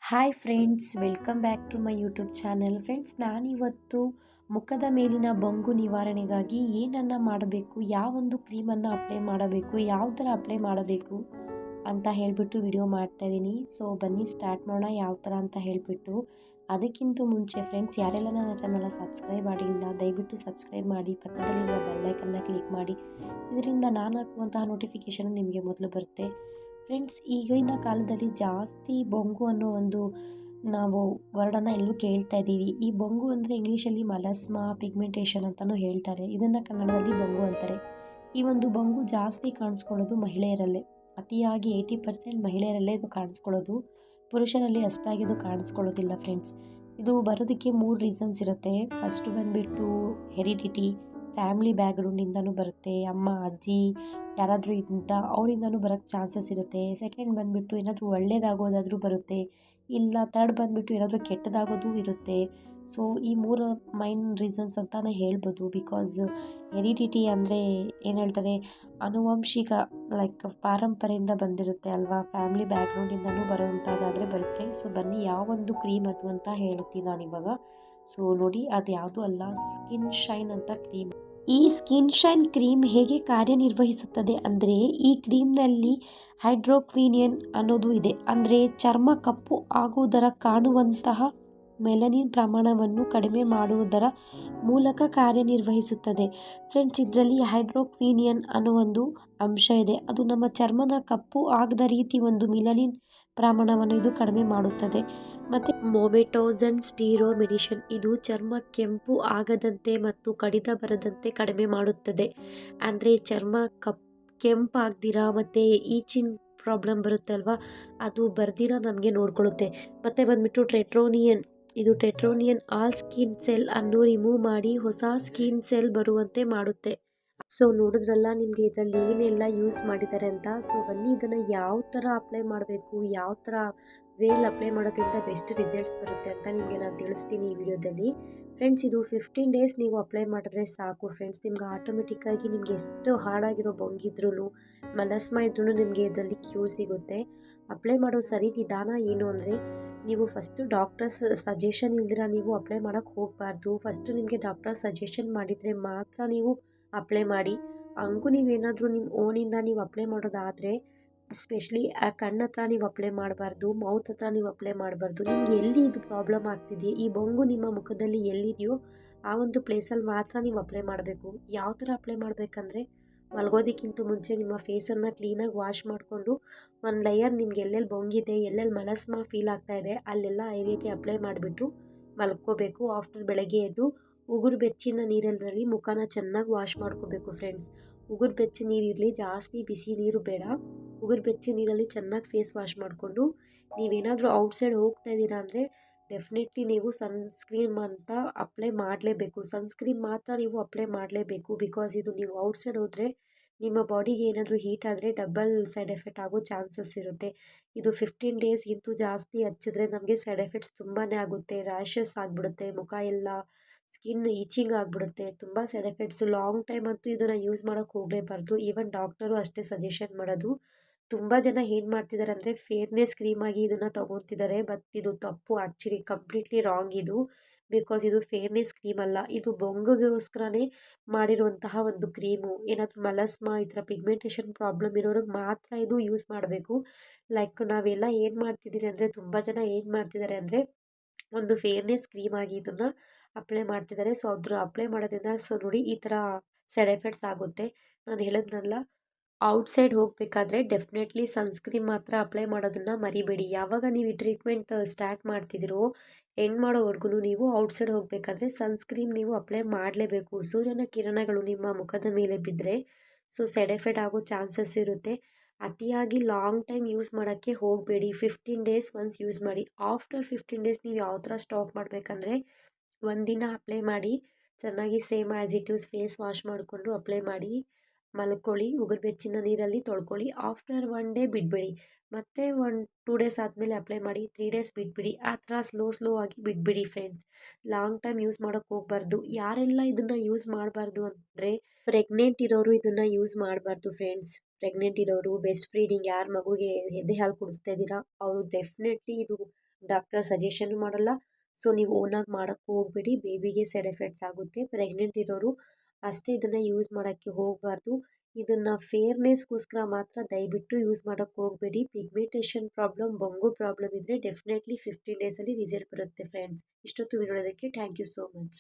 Hi friends, welcome back to my YouTube channel. Friends, ನಾನಿವತ್ತು ಮುಖದ ಮೇಲಿನ ಬೊಂಗು ನಿವಾರಣೆಗಾಗಿ ಏನನ್ನು ಮಾಡಬೇಕು, ಯಾವೊಂದು ಕ್ರೀಮನ್ನು ಅಪ್ಲೈ ಮಾಡಬೇಕು, ಯಾವ ಥರ ಅಪ್ಲೈ ಮಾಡಬೇಕು ಅಂತ ಹೇಳಿಬಿಟ್ಟು ವಿಡಿಯೋ ಮಾಡ್ತಾಯಿದ್ದೀನಿ. ಸೊ ಬನ್ನಿ ಸ್ಟಾರ್ಟ್ ಮಾಡೋಣ ಯಾವ ಥರ ಅಂತ ಹೇಳಿಬಿಟ್ಟು. ಅದಕ್ಕಿಂತ ಮುಂಚೆ ಫ್ರೆಂಡ್ಸ್, ಯಾರೆಲ್ಲ ನನ್ನ ಚಾನಲ್ನ ಸಬ್ಸ್ಕ್ರೈಬ್ ಮಾಡಿಲ್ಲ ದಯವಿಟ್ಟು ಸಬ್ಸ್ಕ್ರೈಬ್ ಮಾಡಿ, ಪಕ್ಕದಲ್ಲಿರುವ ಬೆಲ್ಲೈಕನ್ನ ಕ್ಲಿಕ್ ಮಾಡಿ. ಇದರಿಂದ ನಾನು ಹಾಕುವಂತಹ ನೋಟಿಫಿಕೇಷನ್ ನಿಮಗೆ ಮೊದಲು ಬರುತ್ತೆ. ಫ್ರೆಂಡ್ಸ್, ಈಗಿನ ಕಾಲದಲ್ಲಿ ಜಾಸ್ತಿ ಬೊಂಗು ಅನ್ನೋ ಒಂದು ನಾವು ವರ್ಡನ್ನು ಎಲ್ಲೂ ಕೇಳ್ತಾ ಇದ್ದೀವಿ. ಈ ಬೊಂಗು ಅಂದರೆ ಇಂಗ್ಲೀಷಲ್ಲಿ ಮಲಸ್ಮಾ ಪಿಗ್ಮೆಂಟೇಷನ್ ಅಂತಲೂ ಹೇಳ್ತಾರೆ. ಇದನ್ನು ಕನ್ನಡದಲ್ಲಿ ಬೊಂಗು ಅಂತಾರೆ. ಈ ಒಂದು ಬೊಂಗು ಜಾಸ್ತಿ ಕಾಣಿಸ್ಕೊಳ್ಳೋದು ಮಹಿಳೆಯರಲ್ಲೇ. ಅತಿಯಾಗಿ 80% ಮಹಿಳೆಯರಲ್ಲೇ ಇದು ಕಾಣಿಸ್ಕೊಳ್ಳೋದು. ಪುರುಷರಲ್ಲಿ ಅಷ್ಟಾಗಿ ಇದು ಕಾಣಿಸ್ಕೊಳ್ಳೋದಿಲ್ಲ ಫ್ರೆಂಡ್ಸ್. ಇದು ಬರೋದಕ್ಕೆ 3 ರೀಸನ್ಸ್ ಇರುತ್ತೆ. ಫಸ್ಟ್ ಬಂದುಬಿಟ್ಟು ಹೆರಿಡಿಟಿ, ಫ್ಯಾಮಿಲಿ ಬ್ಯಾಕ್ಗ್ರೌಂಡಿಂದನೂ ಬರುತ್ತೆ. ಅಮ್ಮ ಅಜ್ಜಿ ಯಾರಾದರೂ ಇಂಥ ಅವರಿಂದನೂ ಬರೋಕ್ಕೆ ಚಾನ್ಸಸ್ ಇರುತ್ತೆ. ಸೆಕೆಂಡ್ ಬಂದುಬಿಟ್ಟು ಏನಾದರೂ ಒಳ್ಳೇದಾಗೋದಾದರೂ ಬರುತ್ತೆ, ಇಲ್ಲ ಥರ್ಡ್ ಬಂದುಬಿಟ್ಟು ಏನಾದರೂ ಕೆಟ್ಟದಾಗೋದು ಇರುತ್ತೆ. ಸೊ ಈ 3 ಮೈನ್ ರೀಸನ್ಸ್ ಅಂತಲೇ ಹೇಳ್ಬೋದು. ಬಿಕಾಸ್ ಹೆರಿಡಿಟಿ ಅಂದರೆ ಏನು ಹೇಳ್ತಾರೆ, ಆನುವಂಶಿಕ, ಲೈಕ್ ಪಾರಂಪರೆಯಿಂದ ಬಂದಿರುತ್ತೆ ಅಲ್ವಾ, ಫ್ಯಾಮಿಲಿ ಬ್ಯಾಕ್ಗ್ರೌಂಡಿಂದನೂ ಬರೋವಂಥದ್ದಾದರೆ ಬರುತ್ತೆ. ಸೊ ಬನ್ನಿ ಯಾವೊಂದು ಕ್ರೀಮ್ ಅದು ಅಂತ ಹೇಳ್ತೀನಿ ನಾನಿವಾಗ. ಸೊ ನೋಡಿ, ಅದು ಯಾವುದೂ ಅಲ್ಲ, ಸ್ಕಿನ್ ಶೈನ್ ಅಂತ ಕ್ರೀಮ್. ಈ ಸ್ಕಿನ್ ಶೈನ್ ಕ್ರೀಮ್ ಹೇಗೆ ಕಾರ್ಯನಿರ್ವಹಿಸುತ್ತದೆ ಅಂದರೆ, ಈ ಕ್ರೀಮ್ನಲ್ಲಿ ಹೈಡ್ರೋಕ್ವಿನಿಯನ್ ಅನ್ನೋದು ಇದೆ. ಅಂದರೆ ಚರ್ಮ ಕಪ್ಪು ಆಗುವುದರ ಕಾಣುವಂತಹ ಮೆಲನಿನ್ ಪ್ರಮಾಣವನ್ನು ಕಡಿಮೆ ಮಾಡುವುದರ ಮೂಲಕ ಕಾರ್ಯನಿರ್ವಹಿಸುತ್ತದೆ. ಫ್ರೆಂಡ್ಸ್, ಇದರಲ್ಲಿ ಹೈಡ್ರೋಕ್ವಿನಿಯನ್ ಅನ್ನೋ ಒಂದು ಅಂಶ ಇದೆ. ಅದು ನಮ್ಮ ಚರ್ಮನ ಕಪ್ಪು ಆಗದ ರೀತಿ ಒಂದು ಮೆಲನಿನ್ ಪ್ರಮಾಣವನ್ನು ಇದು ಕಡಿಮೆ ಮಾಡುತ್ತದೆ. ಮತ್ತು ಮೊಮೆಟೋಸನ್ ಸ್ಟೀರೋ ಮೆಡಿಷನ್, ಇದು ಚರ್ಮ ಕೆಂಪು ಆಗದಂತೆ ಮತ್ತು ಕಡಿತ ಬರದಂತೆ ಕಡಿಮೆ ಮಾಡುತ್ತದೆ. ಅಂದರೆ ಚರ್ಮ ಕೆಂಪು ಆಗದಿರಾ ಮತ್ತು ಈಚಿಂಗ್ ಪ್ರಾಬ್ಲಮ್ ಬರುತ್ತೆ ಅಲ್ವಾ, ಅದು ಬರ್ದಿರ ನಮಗೆ ನೋಡ್ಕೊಳ್ಳುತ್ತೆ. ಮತ್ತು ಬಂದುಬಿಟ್ಟು ಟೆಟ್ರೋನಿಯನ್, ಇದು ಟೆಟ್ರೋನಿಯನ್ ಆಲ್ ಸ್ಕಿನ್ ಸೆಲ್ ಅನ್ನು ರಿಮೂವ್ ಮಾಡಿ ಹೊಸ ಸ್ಕಿನ್ ಸೆಲ್ ಬರುವಂತೆ ಮಾಡುತ್ತೆ. ಸೊ ನೋಡಿದ್ರಲ್ಲ ನಿಮಗೆ ಇದರಲ್ಲಿ ಏನೆಲ್ಲ ಯೂಸ್ ಮಾಡಿದ್ದಾರೆ ಅಂತ. ಸೊ ಬನ್ನಿ ಇದನ್ನು ಯಾವ ಥರ ಅಪ್ಲೈ ಮಾಡಬೇಕು, ಯಾವ ಥರ ವೇಲ್ ಅಪ್ಲೈ ಮಾಡೋದ್ರಿಂದ ಬೆಸ್ಟ್ ರಿಸಲ್ಟ್ಸ್ ಬರುತ್ತೆ ಅಂತ ನಿಮಗೆ ನಾನು ತಿಳಿಸ್ತೀನಿ ಈ ವಿಡಿಯೋದಲ್ಲಿ. ಫ್ರೆಂಡ್ಸ್, ಇದು 15 ಡೇಸ್ ನೀವು ಅಪ್ಲೈ ಮಾಡಿದ್ರೆ ಸಾಕು ಫ್ರೆಂಡ್ಸ್. ನಿಮ್ಗೆ ಆಟೋಮೆಟಿಕ್ಕಾಗಿ ನಿಮಗೆ ಎಷ್ಟು ಹಾಡಾಗಿರೋ ಬೊಂಗಿದ್ರೂ ಮಲಸ್ಮಾ ಇದ್ರೂ ನಿಮಗೆ ಇದರಲ್ಲಿ ಕ್ಯೂರ್ ಸಿಗುತ್ತೆ. ಅಪ್ಲೈ ಮಾಡೋ ಸರಿ ವಿಧಾನ ಏನು ಅಂದರೆ, ನೀವು ಫಸ್ಟು ಡಾಕ್ಟರ್ ಸಜೆಷನ್ ಇಲ್ದಿರ ನೀವು ಅಪ್ಲೈ ಮಾಡೋಕ್ಕೆ ಹೋಗಬಾರ್ದು. ಫಸ್ಟು ನಿಮಗೆ ಡಾಕ್ಟರ್ ಸಜೆಷನ್ ಮಾಡಿದರೆ ಮಾತ್ರ ನೀವು ಅಪ್ಲೈ ಮಾಡಿ. ಹಂಗೂ ನೀವೇನಾದರೂ ನಿಮ್ಮ ಓನಿಂದ ನೀವು ಅಪ್ಲೈ ಮಾಡೋದಾದರೆ, ಸ್ಪೆಷಲಿ ಆ ಕಣ್ಣ ಹತ್ರ ನೀವು ಅಪ್ಲೈ ಮಾಡಬಾರ್ದು, ಮೌತ್ ಹತ್ರ ನೀವು ಅಪ್ಲೈ ಮಾಡಬಾರ್ದು. ನಿಮ್ಗೆ ಎಲ್ಲಿ ಇದು ಪ್ರಾಬ್ಲಮ್ ಆಗ್ತಿದೆಯೋ, ಈ ಬೊಂಗು ನಿಮ್ಮ ಮುಖದಲ್ಲಿ ಎಲ್ಲಿದೆಯೋ ಆ ಒಂದು ಪ್ಲೇಸಲ್ಲಿ ಮಾತ್ರ ನೀವು ಅಪ್ಲೈ ಮಾಡಬೇಕು. ಯಾವ ಥರ ಅಪ್ಲೈ ಮಾಡಬೇಕಂದ್ರೆ, ಮಲಗೋದಕ್ಕಿಂತ ಮುಂಚೆ ನಿಮ್ಮ ಫೇಸನ್ನು ಕ್ಲೀನಾಗಿ ವಾಶ್ ಮಾಡಿಕೊಂಡು ಒಂದು ಲೇಯರ್ ನಿಮ್ಗೆ ಎಲ್ಲೆಲ್ಲಿ ಬೊಂಗಿದೆ, ಎಲ್ಲೆಲ್ಲಿ ಮಲಸ್ಮಾ ಫೀಲ್ ಆಗ್ತಾ ಇದೆ ಅಲ್ಲೆಲ್ಲ ಏರಿಯಾಗೆ ಅಪ್ಲೈ ಮಾಡಿಬಿಟ್ಟು ಮಲ್ಕೋಬೇಕು. ಆಫ್ಟರ್ ಬೆಳಗ್ಗೆ ಎದ್ದು ಉಗುರು ಬೆಚ್ಚಿನ ನೀರಲ್ಲಿ ಮುಖನ ಚೆನ್ನಾಗಿ ವಾಶ್ ಮಾಡ್ಕೋಬೇಕು ಫ್ರೆಂಡ್ಸ್. ಉಗುರು ಬೆಚ್ಚ ನೀರಿರಲಿ, ಜಾಸ್ತಿ ಬಿಸಿ ನೀರು ಬೇಡ. ಉಗುರು ಬೆಚ್ಚ ನೀರಲ್ಲಿ ಚೆನ್ನಾಗಿ ಫೇಸ್ ವಾಶ್ ಮಾಡಿಕೊಂಡು, ನೀವೇನಾದರೂ ಔಟ್ಸೈಡ್ ಹೋಗ್ತಾ ಇದ್ದೀರಾ ಅಂದರೆ ಡೆಫಿನೆಟ್ಲಿ ನೀವು ಸನ್ಸ್ಕ್ರೀಮ್ ಅಂತ ಅಪ್ಲೈ ಮಾಡಲೇಬೇಕು. ಸನ್ಸ್ಕ್ರೀಮ್ ಮಾತ್ರ ನೀವು ಅಪ್ಲೈ ಮಾಡಲೇಬೇಕು. ಬಿಕಾಸ್ ಇದು ನೀವು ಔಟ್ಸೈಡ್ ಹೋದರೆ ನಿಮ್ಮ ಬಾಡಿಗೆ ಏನಾದರೂ ಹೀಟ್ ಆದರೆ ಡಬಲ್ ಸೈಡ್ ಎಫೆಕ್ಟ್ ಆಗೋ ಚಾನ್ಸಸ್ ಇರುತ್ತೆ. ಇದು 15 ಡೇಸ್ಗಿಂತೂ ಜಾಸ್ತಿ ಹಚ್ಚಿದ್ರೆ ನಮಗೆ ಸೈಡ್ ಎಫೆಕ್ಟ್ಸ್ ತುಂಬಾ ಆಗುತ್ತೆ. ರ್ಯಾಷಸ್ ಆಗಿಬಿಡುತ್ತೆ, ಮುಖ ಎಲ್ಲ ಸ್ಕಿನ್ ಈಚಿಂಗ್ ಆಗಿಬಿಡುತ್ತೆ, ತುಂಬ ಸೈಡ್ ಎಫೆಕ್ಟ್ಸ್. ಲಾಂಗ್ ಟೈಮ್ ಅಂತೂ ಇದನ್ನು ಯೂಸ್ ಮಾಡೋಕ್ಕೆ ಹೋಗಲೇಬಾರ್ದು. ಈವನ್ ಡಾಕ್ಟರು ಅಷ್ಟೇ ಸಜೆಷನ್ ಮಾಡೋದು. ತುಂಬ ಜನ ಏನು ಮಾಡ್ತಿದ್ದಾರೆ ಅಂದರೆ ಫೇರ್ನೆಸ್ ಕ್ರೀಮಾಗಿ ಇದನ್ನು ತೊಗೊತಿದ್ದಾರೆ. ಬಟ್ ಇದು ತಪ್ಪು, ಆ್ಯಕ್ಚುಲಿ ಕಂಪ್ಲೀಟ್ಲಿ ರಾಂಗ್ ಇದು. ಬಿಕಾಸ್ ಇದು ಫೇರ್ನೆಸ್ ಕ್ರೀಮ್ ಅಲ್ಲ, ಇದು ಬೊಂಗುಗೋಸ್ಕರನೇ ಮಾಡಿರುವಂತಹ ಒಂದು ಕ್ರೀಮು. ಏನಾದರೂ ಮಲಸ್ಮಾ ಈ ಥರ ಪಿಗ್ಮೆಂಟೇಷನ್ ಪ್ರಾಬ್ಲಮ್ ಇರೋರಿಗೆ ಮಾತ್ರ ಇದು ಯೂಸ್ ಮಾಡಬೇಕು. ಲೈಕ್ ನಾವೆಲ್ಲ ಏನು ಮಾಡ್ತಿದ್ದೀರಿ ಅಂದರೆ, ತುಂಬ ಜನ ಏನು ಮಾಡ್ತಿದ್ದಾರೆ ಅಂದರೆ ಒಂದು ಫೇರ್ನೆಸ್ ಕ್ರೀಮ್ ಆಗಿ ಇದನ್ನು ಅಪ್ಲೈ ಮಾಡ್ತಿದ್ದಾರೆ. ಸೊ ಅದ್ರ ಅಪ್ಲೈ ಮಾಡೋದ್ರಿಂದ ಸೊ ನೋಡಿ ಈ ಥರ ಸೈಡ್ ಎಫೆಕ್ಟ್ಸ್ ಆಗುತ್ತೆ. ನಾನು ಹೇಳಿದ್ನಲ್ಲ, ಔಟ್ಸೈಡ್ ಹೋಗಬೇಕಾದ್ರೆ ಡೆಫಿನೆಟ್ಲಿ ಸನ್ಸ್ಕ್ರೀನ್ ಮಾತ್ರ ಅಪ್ಲೈ ಮಾಡೋದನ್ನು ಮರಿಬೇಡಿ. ಯಾವಾಗ ನೀವು ಈ ಟ್ರೀಟ್ಮೆಂಟ್ ಸ್ಟಾರ್ಟ್ ಮಾಡ್ತಿದ್ದೀರೋ ಎಂಡ್ ಮಾಡೋವರೆಗೂ ನೀವು ಔಟ್ಸೈಡ್ ಹೋಗಬೇಕಾದ್ರೆ ಸನ್ಸ್ಕ್ರೀನ್ ನೀವು ಅಪ್ಲೈ ಮಾಡಲೇಬೇಕು. ಸೂರ್ಯನ ಕಿರಣಗಳು ನಿಮ್ಮ ಮುಖದ ಮೇಲೆ ಬಿದ್ದರೆ ಸೊ ಸೈಡ್ ಎಫೆಕ್ಟ್ ಆಗೋ ಚಾನ್ಸಸ್ ಇರುತ್ತೆ. ಅತಿಯಾಗಿ ಲಾಂಗ್ ಟೈಮ್ ಯೂಸ್ ಮಾಡೋಕ್ಕೆ ಹೋಗಬೇಡಿ. 15 ಡೇಸ್ ಒನ್ಸ್ ಯೂಸ್ ಮಾಡಿ. ಆಫ್ಟರ್ 15 ಡೇಸ್ ನೀವು ಯಾವ ಥರ ಸ್ಟಾಪ್ ಮಾಡಬೇಕಂದ್ರೆ, ಒಂದಿನ ಅಪ್ಲೈ ಮಾಡಿ ಚೆನ್ನಾಗಿ same as it use face wash ಮಾಡಿಕೊಂಡು ಅಪ್ಲೈ ಮಾಡಿ ಮಲ್ಕೊಳ್ಳಿ. ಉಗುರು ಬೆಚ್ಚಿನ ನೀರಲ್ಲಿ ತೊಳ್ಕೊಳ್ಳಿ. ಆಫ್ಟರ್ 1 ಡೇ ಬಿಡಬೇಡಿ. ಮತ್ತೆ 2 ಡೇಸ್ ಆದಮೇಲೆ ಅಪ್ಲೈ ಮಾಡಿ. 3 ಡೇಸ್ ಬಿಟ್ಬಿಡಿ. ಆ ಥರ ಸ್ಲೋ ಆಗಿ ಬಿಟ್ಬಿಡಿ ಫ್ರೆಂಡ್ಸ್. ಲಾಂಗ್ ಟೈಮ್ ಯೂಸ್ ಮಾಡೋಕ್ಕೆ ಹೋಗಬಾರ್ದು. ಯಾರೆಲ್ಲ ಇದನ್ನು ಯೂಸ್ ಮಾಡಬಾರ್ದು ಅಂದರೆ, ಪ್ರೆಗ್ನೆಂಟ್ ಇರೋರು ಇದನ್ನು ಯೂಸ್ ಮಾಡಬಾರ್ದು ಫ್ರೆಂಡ್ಸ್. ಪ್ರೆಗ್ನೆಂಟ್ ಇರೋರು, ಬೆಸ್ಟ್ ಫೀಡಿಂಗ್, ಯಾರು ಮಗುಗೆ ಎದೆ ಹಾಲು ಕುಡಿಸ್ತಾ ಇದ್ದೀರಾ ಅವರು ಡೆಫಿನೆಟ್ಲಿ ಇದು ಡಾಕ್ಟರ್ ಸಜೆಷನ್ ಮಾಡಲ್ಲ. ಸೊ ನೀವು ಓನಾಗಿ ಮಾಡೋಕ್ಕೆ ಹೋಗಬೇಡಿ, ಬೇಬಿಗೆ ಸೈಡ್ ಎಫೆಕ್ಟ್ಸ್ ಆಗುತ್ತೆ. ಪ್ರೆಗ್ನೆಂಟ್ ಇರೋರು ಅಷ್ಟೇ ಇದನ್ನು ಯೂಸ್ ಮಾಡೋಕ್ಕೆ ಹೋಗಬಾರ್ದು. ಇದನ್ನು ಫೇರ್ನೆಸ್ಗೋಸ್ಕರ ಮಾತ್ರ ದಯವಿಟ್ಟು ಯೂಸ್ ಮಾಡೋಕ್ಕೆ ಹೋಗಬೇಡಿ. ಪಿಗ್ಮೆಂಟೇಷನ್ ಪ್ರಾಬ್ಲಮ್, ಬೊಂಗು ಪ್ರಾಬ್ಲಮ್ ಇದ್ದರೆ ಡೆಫಿನೆಟ್ಲಿ 15 ಡೇಸಲ್ಲಿ ರಿಸಲ್ಟ್ ಬರುತ್ತೆ ಫ್ರೆಂಡ್ಸ್. ಇಷ್ಟೊತ್ತು ವಿಡಿಯೋದಕ್ಕೆ ಥ್ಯಾಂಕ್ ಯು ಸೋ ಮಚ್.